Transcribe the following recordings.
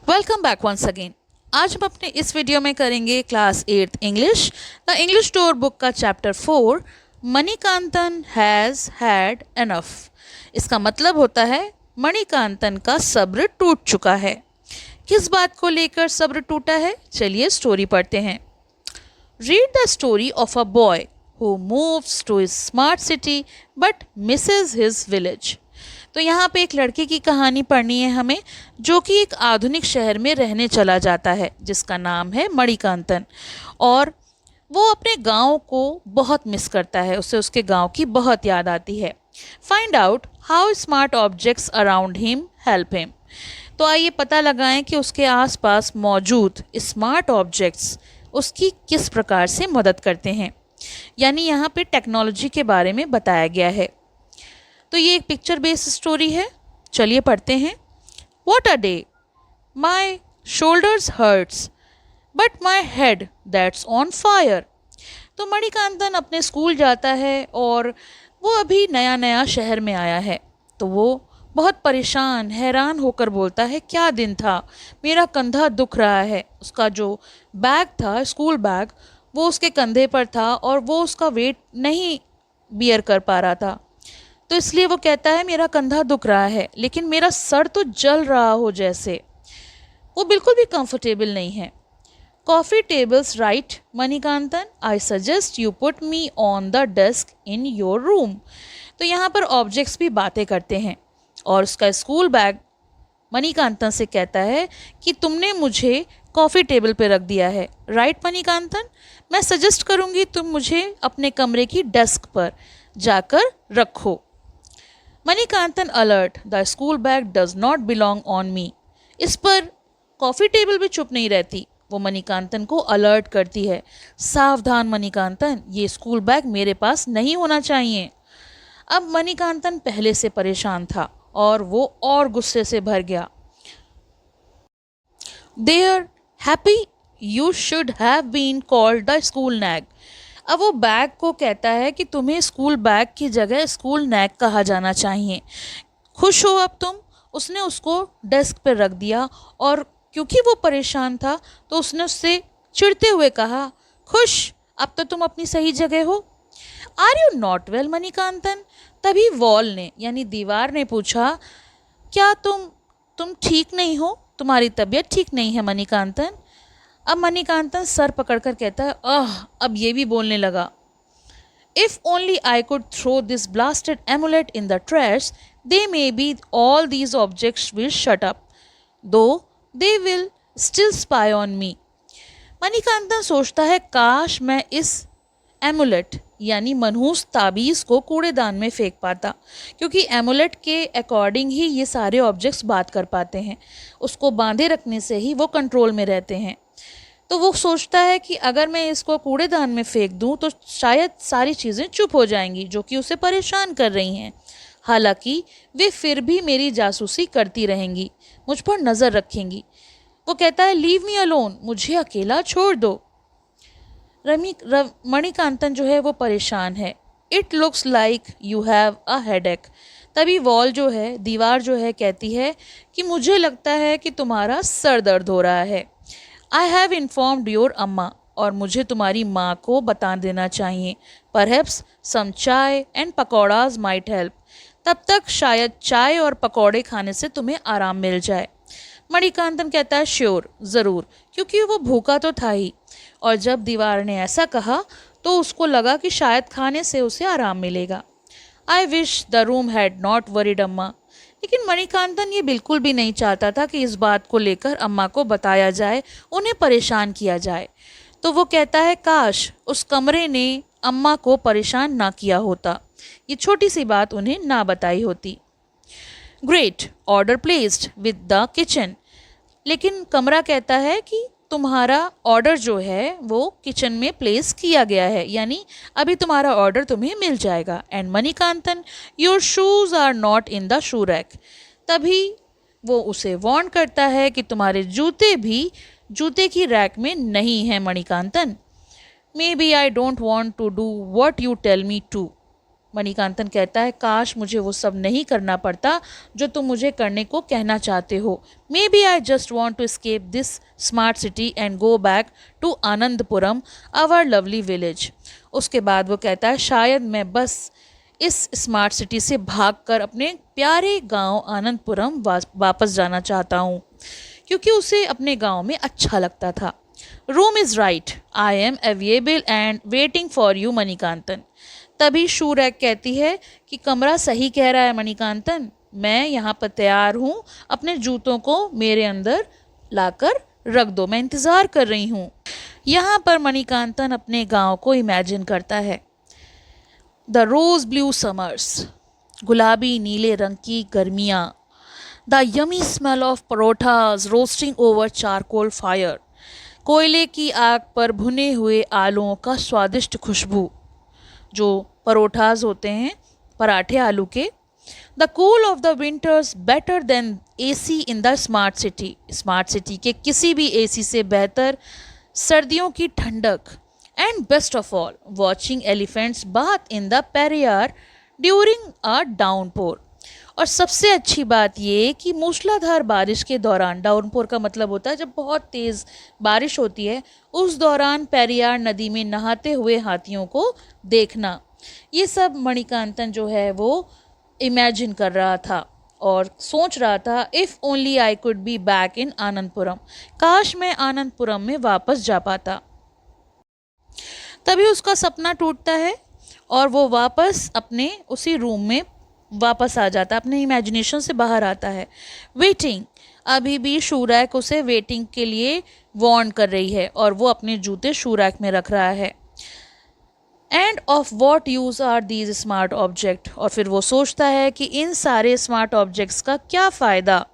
Welcome back once again. आज हम अपने इस वीडियो में करेंगे class 8th English the English store book का chapter 4 Manikantan has had enough. इसका मतलब होता है मणिकांतन का सब्र टूट चुका है। किस बात को लेकर सब्र टूटा है, चलिए स्टोरी पढ़ते हैं। Read the story of a boy who moves to his smart city but misses his village. तो यहाँ पे एक लड़के की कहानी पढ़नी है हमें, जो कि एक आधुनिक शहर में रहने चला जाता है जिसका नाम है मणिकांतन। और वो अपने गांव को बहुत मिस करता है, उसे उसके गांव की बहुत याद आती है। Find out how smart objects around him help him. तो आइए पता लगाएं कि उसके आसपास मौजूद स्मार्ट ऑब्जेक्ट्स उसकी किस प्रकार से मदद करते हैं। यानी यहाँ पे टेक्नोलॉजी के बारे में बताया गया है। तो ये एक पिक्चर बेस्ड स्टोरी है, चलिए पढ़ते हैं। What a day, my shoulders hurts but my head that's on fire. तो मणिकांतन अपने स्कूल जाता है और वो अभी नया नया शहर में आया है, तो वो बहुत परेशान हैरान होकर बोलता है, क्या दिन था, मेरा कंधा दुख रहा है। उसका जो बैग था, स्कूल बैग, वो उसके कंधे पर था और वो उसका वेट नहीं बियर कर पा रहा था। तो इसलिए वो कहता है, मेरा कंधा दुख रहा है लेकिन मेरा सर तो जल रहा हो जैसे। वो बिल्कुल भी कंफर्टेबल नहीं है। Coffee tables right Manikantan, I suggest you put me on the desk in your room. तो यहाँ पर ऑब्जेक्ट्स भी बातें करते हैं और उसका स्कूल बैग मणिकांतन से कहता है कि तुमने मुझे कॉफ़ी टेबल पे रख दिया है। राइट मणिकांतन, मैं सजेस्ट करूँगी तुम मुझे अपने कमरे की डेस्क पर जाकर रखो। Manikantan alert, the school bag does not belong on me. इस पर कॉफ़ी टेबल भी चुप नहीं रहती, वो मणिकांतन को अलर्ट करती है, सावधान मणिकांतन, ये स्कूल बैग मेरे पास नहीं होना चाहिए। अब मणिकांतन पहले से परेशान था और वो और गुस्से से भर गया। There happy you should have been called the school nag. अब वो बैग को कहता है कि तुम्हें स्कूल बैग की जगह स्कूल नैग कहा जाना चाहिए। खुश हो अब तुम। उसने उसको डेस्क पर रख दिया और क्योंकि वो परेशान था तो उसने उससे चिढ़ते हुए कहा, खुश, अब तो तुम अपनी सही जगह हो। Are you not well Manikantan. तभी वॉल ने यानी दीवार ने पूछा, क्या तुम ठीक नहीं हो, तुम्हारी तबीयत ठीक नहीं है मणिकांतन। अब मणिकांतन सर पकड़कर कहता है, अब ये भी बोलने लगा। If only I could throw this blasted amulet in the trash, they may be all these objects will shut up, though they will still spy on me. Manikantan सोचता है, काश मैं इस एमुलेट यानी मनहूस ताबीज़ को कूड़ेदान में फेंक पाता, क्योंकि एमुलेट के अकॉर्डिंग ही ये सारे ऑब्जेक्ट्स बात कर पाते हैं। उसको बांधे रखने से ही वो कंट्रोल में रहते हैं। तो वो सोचता है कि अगर मैं इसको कूड़ेदान में फेंक दूं तो शायद सारी चीज़ें चुप हो जाएंगी जो कि उसे परेशान कर रही हैं। हालांकि वे फिर भी मेरी जासूसी करती रहेंगी, मुझ पर नज़र रखेंगी। वो कहता है, लीव मी अलोन, मुझे अकेला छोड़ दो। मणिकांतन जो है वो परेशान है। It looks like you have a headache. तभी वॉल जो है, दीवार जो है, कहती है कि मुझे लगता है कि तुम्हारा सर दर्द हो रहा है। आई हैव इन्फॉर्म्ड योर अम्मा, और मुझे तुम्हारी माँ को बता देना चाहिए। परहैप्स सम चाय एंड पकौड़ाज माइट हेल्प। तब तक शायद चाय और पकौड़े खाने से तुम्हें आराम मिल जाए। मणिकांतन कहता है, श्योर, ज़रूर, क्योंकि वो भूखा तो था ही। और जब दीवार ने ऐसा कहा तो उसको लगा कि शायद खाने से उसे आराम मिलेगा। I wish the room had not worried अम्मा। लेकिन मणिकांतन ये बिल्कुल भी नहीं चाहता था कि इस बात को लेकर अम्मा को बताया जाए, उन्हें परेशान किया जाए। तो वो कहता है, काश उस कमरे ने अम्मा को परेशान ना किया होता, ये छोटी सी बात उन्हें ना बताई होती। Great, order placed with the kitchen. लेकिन कमरा कहता है कि तुम्हारा ऑर्डर जो है वो किचन में प्लेस किया गया है, यानी अभी तुम्हारा ऑर्डर तुम्हें मिल जाएगा। And Manikantan, your shoes are not in the shoe rack. तभी वो उसे वार्न करता है कि तुम्हारे जूते भी जूते की रैक में नहीं हैं Manikantan. Maybe I don't want to do what you tell me to. Manikantan कहता है, काश मुझे वो सब नहीं करना पड़ता जो तुम मुझे करने को कहना चाहते हो. Maybe I just want to escape this smart city and go back to Anandapuram, our lovely village. उसके बाद वो कहता है, शायद मैं बस इस स्मार्ट सिटी से भागकर अपने प्यारे गांव आनंदपुरम वापस जाना चाहता हूँ, क्योंकि उसे अपने गांव में अच्छा लगता था. Room is right, I am available and waiting for you Manikantan. तभी शूरैक कहती है कि कमरा सही कह रहा है मणिकांतन, मैं यहाँ पर तैयार हूँ, अपने जूतों को मेरे अंदर लाकर रख दो, मैं इंतज़ार कर रही हूँ. यहाँ पर मणिकांतन अपने गांव को इमेजिन करता है. द रोज़ ब्लू समर्स, गुलाबी नीले रंग की गर्मियाँ. The yummy smell of parathas roasting over charcoal fire, कोयले की आग पर भुने हुए आलूओं का स्वादिष्ट खुशबू, जो परोठाज होते हैं पराठे आलू के. The cool off the winters better than AC in the smart city, smart city के किसी भी एसी से बेहतर सर्दियों की ठंडक. And best of all watching elephants bath in the Periyar during a downpour. और सबसे अच्छी बात ये कि मूसलाधार बारिश के दौरान, डाउनपोर का मतलब होता है जब बहुत तेज़ बारिश होती है, उस दौरान पेरियार नदी में नहाते हुए हाथियों को देखना. ये सब मणिकांतन जो है वो इमेजिन कर रहा था और सोच रहा था, if only I could be back in Anandpuram, काश मैं आनंदपुरम में वापस जा पाता. तभी उसका सपना टूटता है और वो वापस अपने उसी रूम में वापस आ जाता है, अपने इमेजिनेशन से बाहर आता है. वेटिंग, अभी भी शूरैक उसे वेटिंग के लिए वार्न कर रही है और वो अपने जूते शूरैक में रख रहा है. And of what use are these smart object, और फिर वो सोचता है कि इन सारे स्मार्ट ऑब्जेक्ट्स का क्या फ़ायदा.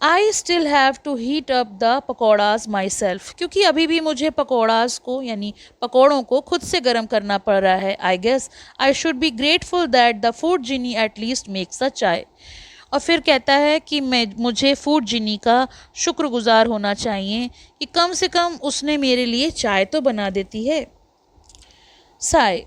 I still have to heat up the pakodas myself, क्योंकि अभी भी मुझे पकौड़ाज को यानी पकौड़ों को खुद से गर्म करना पड़ रहा है. I guess I should be grateful that the food genie at least makes a chai. और फिर कहता है कि मुझे फूड जिनी का शुक्रगुजार होना चाहिए कि कम से कम उसने मेरे लिए चाय तो बना देती है. साय,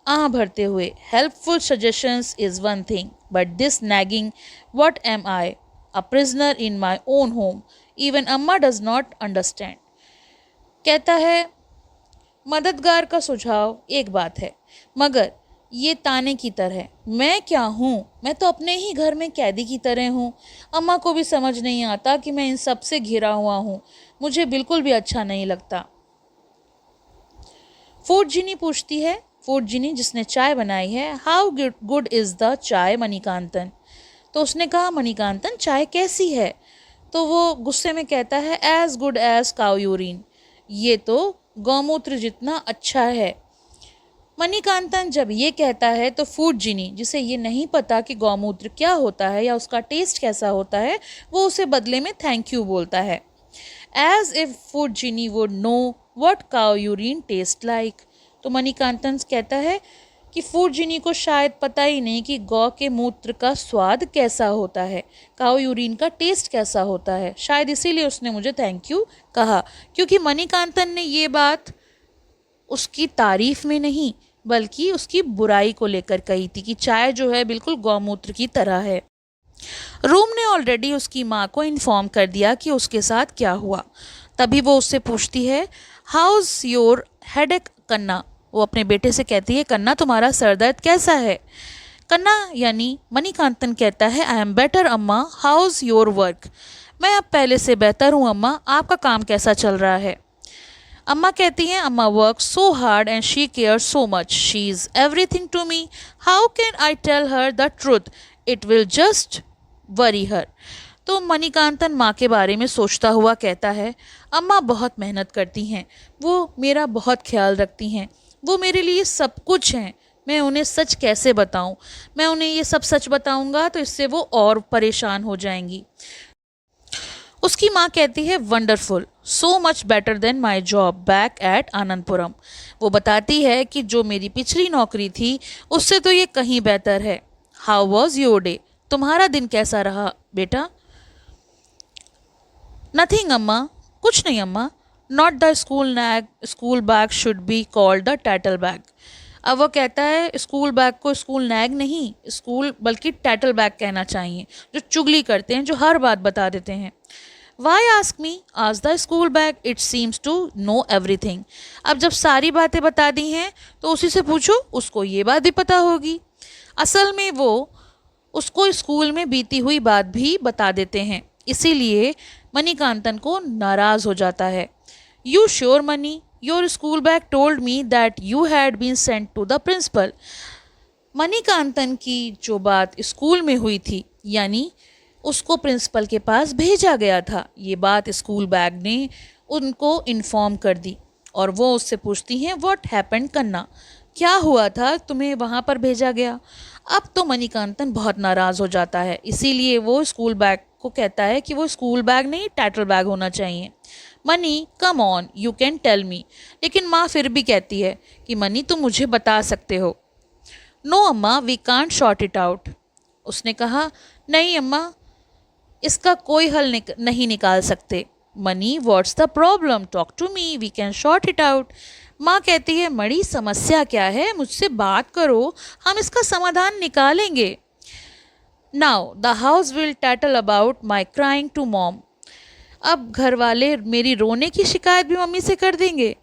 आह भरते हुए, helpful suggestions is one thing but this nagging, what am I, a prisoner in my own home, even Amma does not understand. कहता है, मददगार का सुझाव एक बात है, मगर ये ताने की तरह, मैं क्या हूँ, मैं तो अपने ही घर में कैदी की तरह हूँ. अम्मा को भी समझ नहीं आता कि मैं इन सब से घिरा हुआ हूँ, मुझे बिल्कुल भी अच्छा नहीं लगता. फूड जिनी पूछती है, फूड जिनी जिसने चाय बनाई है, हाउ गुड इज़ द चाय मणिकांतन. तो उसने कहा, मणिकांतन चाय कैसी है. तो वो गुस्से में कहता है, as good as cow urine, ये तो गौमूत्र जितना अच्छा है. मणिकांतन जब ये कहता है तो फूड जिनी, जिसे ये नहीं पता कि गौमूत्र क्या होता है या उसका टेस्ट कैसा होता है, वो उसे बदले में थैंक यू बोलता है. As if food genie would know what cow urine taste like. तो मणिकांतन कहता है कि फूड जिनी को शायद पता ही नहीं कि गौ के मूत्र का स्वाद कैसा होता है, काऊ यूरिन का टेस्ट कैसा होता है. शायद इसीलिए उसने मुझे थैंक यू कहा, क्योंकि मणिकांतन ने ये बात उसकी तारीफ में नहीं बल्कि उसकी बुराई को लेकर कही थी कि चाय जो है बिल्कुल गौमूत्र की तरह है. रूम ने ऑलरेडी उसकी माँ को इन्फॉर्म कर दिया कि उसके साथ क्या हुआ. तभी वो उससे पूछती है, हाउज योर हेडेक कन्ना. वो अपने बेटे से कहती है, कन्ना तुम्हारा सर दर्द कैसा है. कन्ना यानी मणिकांतन कहता है, आई एम बेटर अम्मा, हाउज योर वर्क. मैं अब पहले से बेहतर हूँ अम्मा, आपका काम कैसा चल रहा है. अम्मा कहती हैं, Amma work so hard and she care so much, she is everything to me, how can I tell her the truth, it will just worry her. तो मणिकांतन माँ के बारे में सोचता हुआ कहता है, अम्मा बहुत मेहनत करती हैं, वो मेरा बहुत ख्याल रखती हैं, वो मेरे लिए सब कुछ हैं, मैं उन्हें सच कैसे बताऊं. मैं उन्हें ये सब सच बताऊंगा तो इससे वो और परेशान हो जाएंगी. उसकी माँ कहती है, wonderful, so much better than my job back at Anandpuram. वो बताती है कि जो मेरी पिछली नौकरी थी उससे तो ये कहीं बेहतर है. हाउ वॉज योर डे, तुम्हारा दिन कैसा रहा बेटा. नथिंग अम्मा, कुछ नहीं अम्मा. Not the school bag should be called the tattle bag. अब वो कहता है स्कूल बैग को स्कूल नैग नहीं, स्कूल बल्कि टैटल बैग कहना चाहिए, जो चुगली करते हैं, जो हर बात बता देते हैं। Y ask me, ask the school bag, it seems to know everything. अब जब सारी बातें बता दी हैं तो उसी से पूछो, उसको ये बात भी पता होगी। असल में वो उसको स्कूल में बीती हुई बात भी बता देते हैं, इसीलिए मणिकांतन को नाराज़ हो जाता है। You sure Mani, your school bag told me that you had been sent to the principal. Manikantan की जो बात स्कूल में हुई थी, यानी उसको प्रिंसिपल के पास भेजा गया था, ये बात स्कूल बैग ने उनको इन्फॉर्म कर दी। और वो उससे पूछती हैं, व्हाट हैपेंड करना, क्या हुआ था तुम्हें वहाँ पर भेजा गया। अब तो मणिकांतन बहुत नाराज़ हो जाता है, इसीलिए वो स्कूल बैग को कहता है कि वो स्कूल बैग नहीं टैटल बैग होना चाहिए। Mani come on, you can tell me. लेकिन माँ फिर भी कहती है कि मनी तुम मुझे बता सकते हो। नो अम्मा, we can't sort it out. उसने कहा, नहीं अम्मा, इसका कोई हल नहीं निकाल सकते। Mani, what's the problem, talk to me, we can sort it out. माँ कहती है, मणि समस्या क्या है, मुझसे बात करो, हम इसका समाधान निकालेंगे। Now the house will tattle about my crying to mom. अब घर वाले मेरी रोने की शिकायत भी मम्मी से कर देंगे,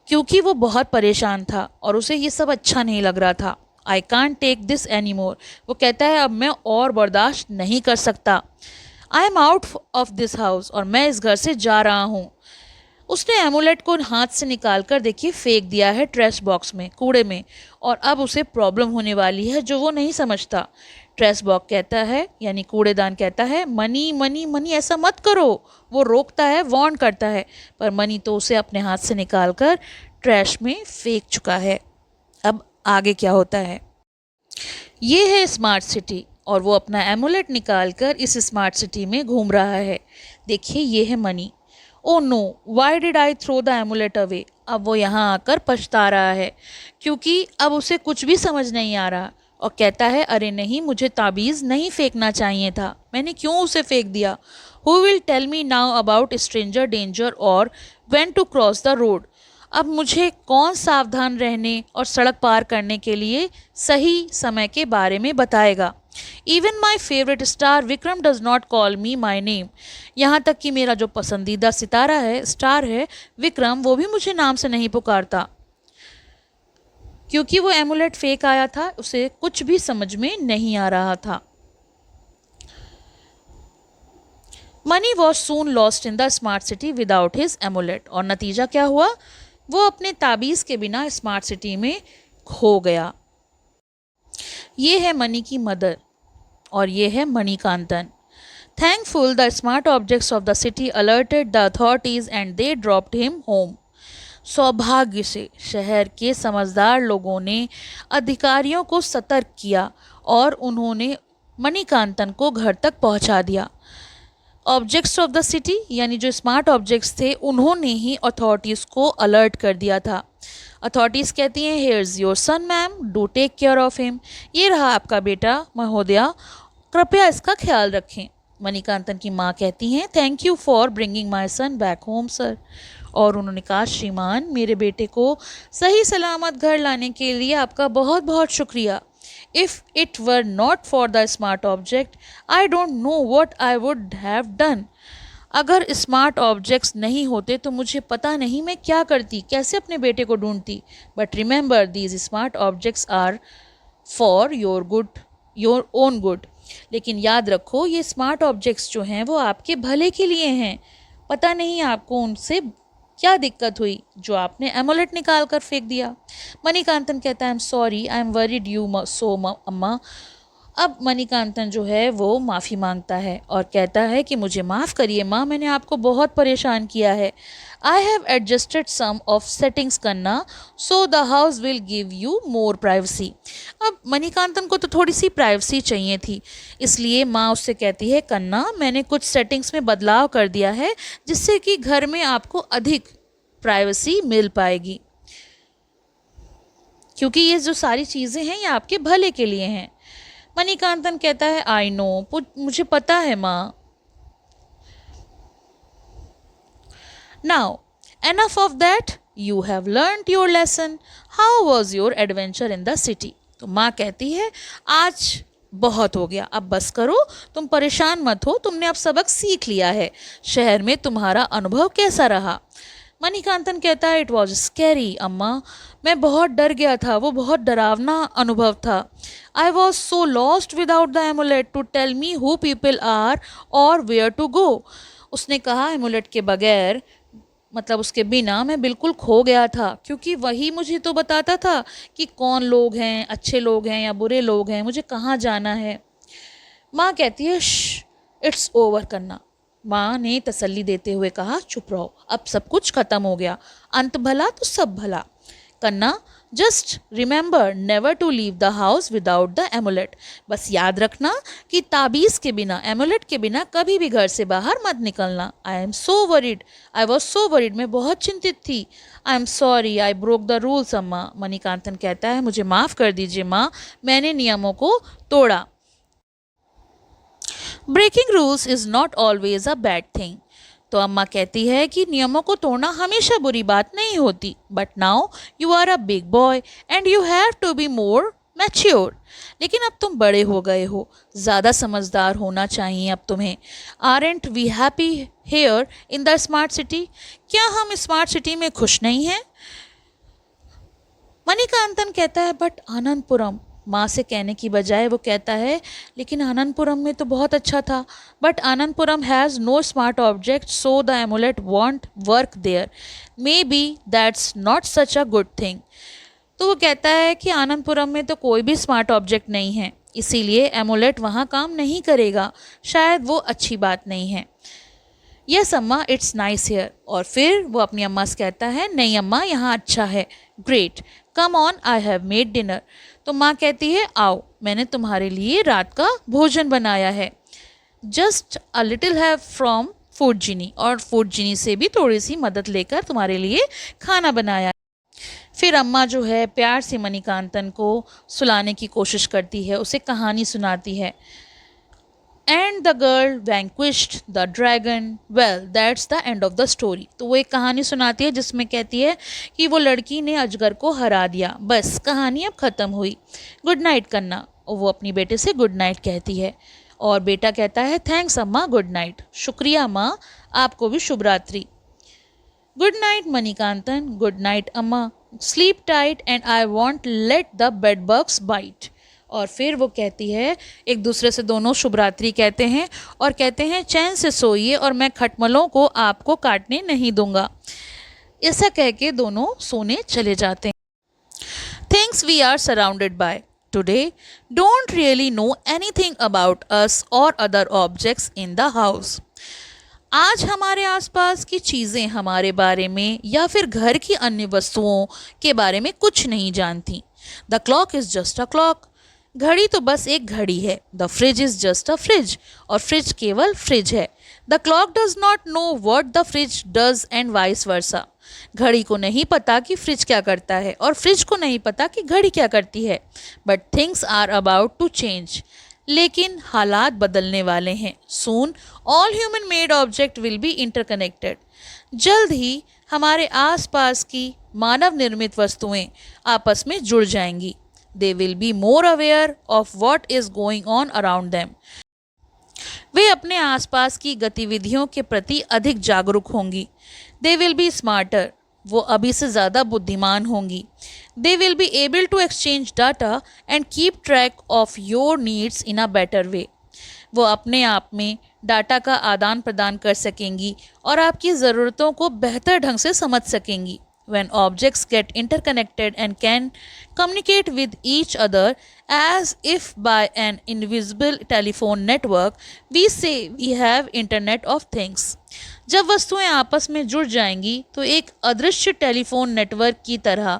क्योंकि वो बहुत परेशान था और उसे ये सब अच्छा नहीं लग रहा था। I can't take this anymore. वो कहता है, अब मैं और बर्दाश्त नहीं कर सकता। I am out of this house, और मैं इस घर से जा रहा हूँ। उसने एमुलेट को हाथ से निकाल कर देखिए फेंक दिया है ट्रैश बॉक्स में, कूड़े में, और अब उसे प्रॉब्लम होने वाली है जो वो नहीं समझता। ट्रैश बॉक्स कहता है, यानी कूड़ेदान कहता है, मनी मनी मनी ऐसा मत करो। वो रोकता है, वार्न करता है, पर मनी तो उसे अपने हाथ से निकाल कर ट्रैश में फेंक चुका है। अब आगे क्या होता है, ये है स्मार्ट सिटी, और वो अपना एमुलेट निकाल कर इस स्मार्ट सिटी में घूम रहा है। देखिए, ये है Mani. Oh no, why did I throw the amulet away. अब वो यहाँ आकर पछता रहा है, क्योंकि अब उसे कुछ भी समझ नहीं आ रहा, और कहता है, अरे नहीं, मुझे ताबीज़ नहीं फेंकना चाहिए था, मैंने क्यों उसे फेंक दिया। Who will tell me now about stranger danger और when to cross the road. अब मुझे कौन सावधान रहने और सड़क पार करने के लिए सही समय के बारे में बताएगा। Even my favourite star Vikram does not call me my name. यहाँ तक कि मेरा जो पसंदीदा सितारा है, स्टार है विक्रम, वो भी मुझे नाम से नहीं पुकारता। क्योंकि वो एमुलेट फेक आया था, उसे कुछ भी समझ में नहीं आ रहा था। Mani was soon lost in the smart city without his amulet. और नतीजा क्या हुआ, वो अपने ताबीज़ के बिना स्मार्ट सिटी में खो गया। ये है मनी की मदर, और ये है Manikantan. Thankful the smart objects of the city alerted the authorities and they dropped him home. सौभाग्य से शहर के समझदार लोगों ने अधिकारियों को सतर्क किया और उन्होंने मणिकांतन को घर तक पहुंचा दिया। ऑब्जेक्ट्स ऑफ द सिटी, यानी जो स्मार्ट ऑब्जेक्ट्स थे, उन्होंने ही अथॉरिटीज़ को अलर्ट कर दिया था। अथॉरिटीज़ कहती हैं, here is your son ma'am, do take care of him. ये रहा आपका बेटा महोदया, कृपया इसका ख्याल रखें। मणिकांतन की माँ कहती हैं, thank you for bringing my son back home sir. और उन्होंने कहा, श्रीमान, मेरे बेटे को सही सलामत घर लाने के लिए आपका बहुत बहुत शुक्रिया। If it were not for the smart object, I don't know what I would have done. अगर स्मार्ट ऑब्जेक्ट्स नहीं होते तो मुझे पता नहीं मैं क्या करती, कैसे अपने बेटे को ढूंढती। But remember, these smart objects are for your good, your own good. लेकिन याद रखो, ये स्मार्ट ऑब्जेक्ट्स जो हैं वो आपके भले के लिए हैं। पता नहीं आपको उनसे क्या दिक्कत हुई जो आपने एमुलेट निकाल कर फेंक दिया। मणिकांतन कहता है, I am sorry, I am worried you so अम्मा। अब मणिकांतन जो है वो माफ़ी मांगता है और कहता है कि मुझे माफ़ करिए माँ, मैंने आपको बहुत परेशान किया है। I have adjusted some of settings करना, so the house will give you more privacy. अब मणिकांतन को तो थोड़ी सी प्राइवेसी चाहिए थी, इसलिए माँ उससे कहती है, कन्ना, मैंने कुछ सेटिंग्स में बदलाव कर दिया है जिससे कि घर में आपको अधिक प्राइवेसी मिल पाएगी, क्योंकि ये जो सारी चीज़ें हैं ये आपके भले के लिए हैं। मणिकांतन कहता है, आई नो, मुझे पता है माँ। Now enough of that, you have learned your lesson, how was your adventure in the city. तो माँ कहती है आज बहुत हो गया, अब बस करो, तुम परेशान मत हो, तुमने अब सबक सीख लिया है, शहर में तुम्हारा अनुभव कैसा रहा। मणिकांतन कहता है इट वॉज स्कैरी अम्मा, मैं बहुत डर गया था, वो बहुत डरावना अनुभव था। I was so lost without the amulet to tell me who people are और वेयर टू गो। उसने कहा एमुलेट के बगैर, मतलब उसके बिना मैं बिल्कुल खो गया था, क्योंकि वही मुझे तो बताता था कि कौन लोग हैं, अच्छे लोग हैं या बुरे लोग हैं, मुझे कहाँ जाना है। माँ कहती है इट्स ओवर करना। माँ ने तसल्ली देते हुए कहा चुप रहो, अब सब कुछ खत्म हो गया, अंत भला तो सब भला। Kanna just remember never to leave the house without the amulet, बस याद रखना कि ताबीज़ के बिना, एमुलेट के बिना कभी भी घर से बाहर मत निकलना। I am so worried, I was so worried, मैं बहुत चिंतित थी। I am sorry I broke the rules अम्मा। मणिकांतन कहता है मुझे माफ़ कर दीजिए माँ, मैंने नियमों को तोड़ा। Breaking rules is not always a bad thing. तो अम्मा कहती है कि नियमों को तोड़ना हमेशा बुरी बात नहीं होती, but now you are a big boy and you have to be more mature. लेकिन अब तुम बड़े हो गए हो, ज़्यादा समझदार होना चाहिए अब तुम्हें। Aren't we happy here in the smart city, क्या हम स्मार्ट सिटी में खुश नहीं हैं। मणिकांतन कहता है बट आनंदपुरम, माँ से कहने की बजाय वो कहता है लेकिन आनंदपुरम में तो बहुत अच्छा था। But Anandapuram has no smart object so the amulet won't work there, maybe that's not such a good thing. तो वो कहता है कि आनंदपुरम में तो कोई भी स्मार्ट ऑब्जेक्ट नहीं है, इसीलिए एमुलेट वहाँ काम नहीं करेगा, शायद वो अच्छी बात नहीं है। यस अम्मा इट्स नाइस हियर। और फिर वो अपनी अम्मा से कहता है नहीं अम्मा यहाँ अच्छा है। Great, come on I have made dinner. तो माँ कहती है आओ, मैंने तुम्हारे लिए रात का भोजन बनाया है। Just a little have from Food Genie, और फूड जीनी से भी थोड़ी सी मदद लेकर तुम्हारे लिए खाना बनाया। फिर अम्मा जो है प्यार से मणिकांतन को सुलाने की कोशिश करती है, उसे कहानी सुनाती है। And the girl vanquished the dragon, well that's the end of the story. तो वो एक कहानी सुनाती है जिसमें कहती है कि वो लड़की ने अजगर को हरा दिया, बस कहानी अब ख़त्म हुई, गुड नाइट करना। और वो अपनी बेटे से गुड नाइट कहती है और बेटा कहता है थैंक्स अम्मा, गुड नाइट। शुक्रिया माँ, आपको भी शुभ रात्रि। Good night Manikantan, good night Amma, sleep tight and I won't let the bed bugs bite. और फिर वो कहती है, एक दूसरे से दोनों शुभ रात्रि कहते हैं और कहते हैं चैन से सोइए और मैं खटमलों को आपको काटने नहीं दूंगा। ऐसा कह के दोनों सोने चले जाते हैं। Things we are surrounded by today don't really know anything about us और other objects in the house. आज हमारे आसपास की चीज़ें हमारे बारे में या फिर घर की अन्य वस्तुओं के बारे में कुछ नहीं जानती। The clock is just a clock, घड़ी तो बस एक घड़ी है। The fridge is just a fridge, और फ्रिज केवल फ्रिज है। The clock does not know what the fridge does and vice versa. घड़ी को नहीं पता कि फ्रिज क्या करता है और फ्रिज को नहीं पता कि घड़ी क्या करती है। But things are about to change, लेकिन हालात बदलने वाले हैं। Soon all human made object will be interconnected. जल्द ही हमारे आसपास की मानव निर्मित वस्तुएं आपस में जुड़ जाएंगी। They will be more aware of what is going on around them. वे अपने आसपास की गतिविधियों के प्रति अधिक जागरूक होंगी। They will be smarter. वो अभी से ज़्यादा बुद्धिमान होंगी। They will be able to exchange data and keep track of your needs in a better way. वो अपने आप में डाटा का आदान प्रदान कर सकेंगी और आपकी ज़रूरतों को बेहतर ढंग से समझ सकेंगी। When objects get interconnected and can communicate with each other as if by an invisible telephone network, we say we have Internet of Things. जब वस्तुएं आपस में जुड़ जाएंगी तो एक अदृश्य टेलीफोन नेटवर्क की तरह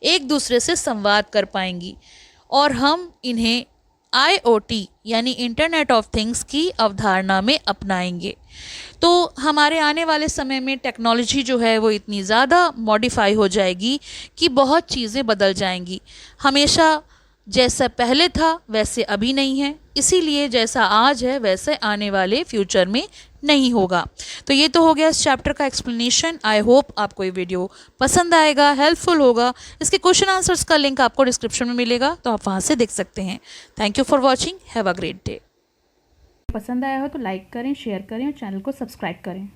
एक दूसरे से संवाद कर पाएंगी और हम इन्हें IoT यानी इंटरनेट ऑफ थिंग्स की अवधारणा में अपनाएंगे। तो हमारे आने वाले समय में टेक्नोलॉजी जो है वो इतनी ज़्यादा मॉडिफाई हो जाएगी कि बहुत चीज़ें बदल जाएंगी। हमेशा जैसा पहले था वैसे अभी नहीं है, इसीलिए जैसा आज है वैसे आने वाले फ्यूचर में नहीं होगा। तो ये तो हो गया इस चैप्टर का एक्सप्लेनेशन। आई होप आपको ये वीडियो पसंद आएगा, हेल्पफुल होगा। इसके क्वेश्चन आंसर्स का लिंक आपको डिस्क्रिप्शन में मिलेगा, तो आप वहाँ से देख सकते हैं। Thank you for watching, have a great day. पसंद आया हो तो लाइक करें, शेयर करें और चैनल को सब्सक्राइब करें।